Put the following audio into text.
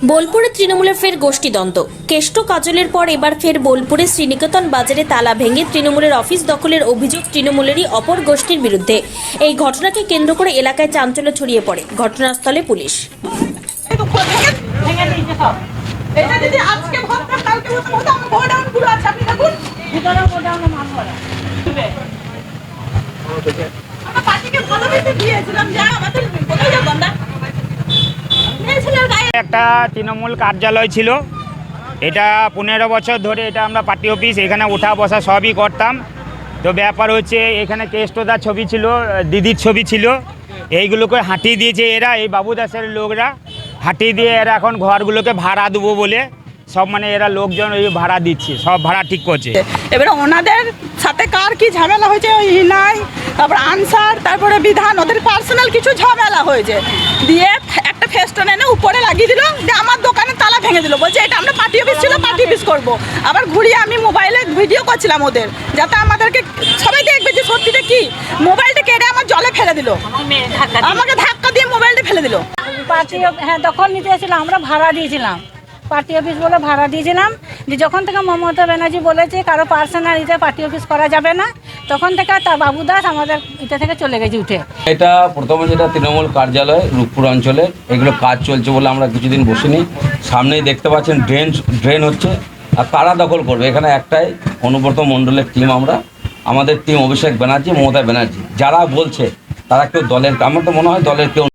বোলপুরে তৃণমূলের ফের গোষ্ঠীদ্বন্দ্ব। কেষ্ট কাজলের পর এবার ফের বোলপুরে শ্রীনিকেতন বাজারে তালা ভেঙে তৃণমূলের অফিস দখলের অভিযোগ তৃণমূলেরই অপর গোষ্ঠীর বিরুদ্ধে। এই ঘটনাকে কেন্দ্র করে এলাকায় চাঞ্চল্য ছড়িয়ে পড়ে। ঘটনাস্থলে পুলিশ। একটা তৃণমূল কার্যালয় ছিল, এটা 15 বছর ধরে এটা আমরা পার্টি অফিস, এখানে ওঠা বসা সবই করতাম। তো ব্যাপার হচ্ছে এখানে কেষ্টদার ছবি ছিল, দিদির ছবি ছিল, এইগুলোকে হাঁটিয়ে দিয়েছে এরা, এই বাবু দাসের লোকরা হাঁটিয়ে দিয়ে এরা এখন ঘরগুলোকে ভাড়া দেবো বলে সব এরা লোকজন ওই ভাড়া দিচ্ছে, সব ভাড়া ঠিক করছে। এবারে ওনাদের সাথে কার কি ঝামেলা হয়েছে ওই হিনাই, তারপর আনসার, তারপরে বিধান, ওদের পার্সোনাল কিছু ঝামেলা হয়েছে, দিয়ে একটা ফেস্টন এনে উপরে লাগিয়ে দিল, যে আমার দোকানে তালা ভেঙে দিল, বলছে এটা আমরা পার্টি অফিস ছিল, পার্টি অফিস করবো। আবার ঘুরিয়ে আমি মোবাইলে ভিডিও করছিলাম ওদের, যাতে আমাদেরকে সবাই দেখবে যে সত্যিটা কি। মোবাইলটা কেটে আমার জলে ফেলে দিল, আমাকে ধাক্কা দিয়ে মোবাইলটা ফেলে দিল। পার্টি হ্যাঁ দখল নিতে এসেছিলাম, আমরা ভাড়া দিয়েছিলাম, পার্টি অফিস বলে ভাড়া দিয়েছিলাম। যে যখন থেকে মমতা ব্যানার্জি বলেছে কারো পার্সোনাল ইতে পার্টি অফিস করা যাবে না, তখন থেকে তা বাবু দাস আমাদের ইতে থেকে চলে গেছে উঠে। এটা প্রথমে যেটা তৃণমূল কার্যালয় রূপপুর অঞ্চলে, এগুলো কাজ চলছে বলে আমরা কিছুদিন বসিনি। সামনেই দেখতে পাচ্ছেন ড্রেন হচ্ছে, আর কারা দখল করবে এখানে একটাই অনুব্রত মণ্ডলের টিম। আমাদের টিম অভিষেক ব্যানার্জি, মমতা ব্যানার্জি, যারা বলছে তারা কেউ দলের, আমার তো মনে হয় দলের কেউ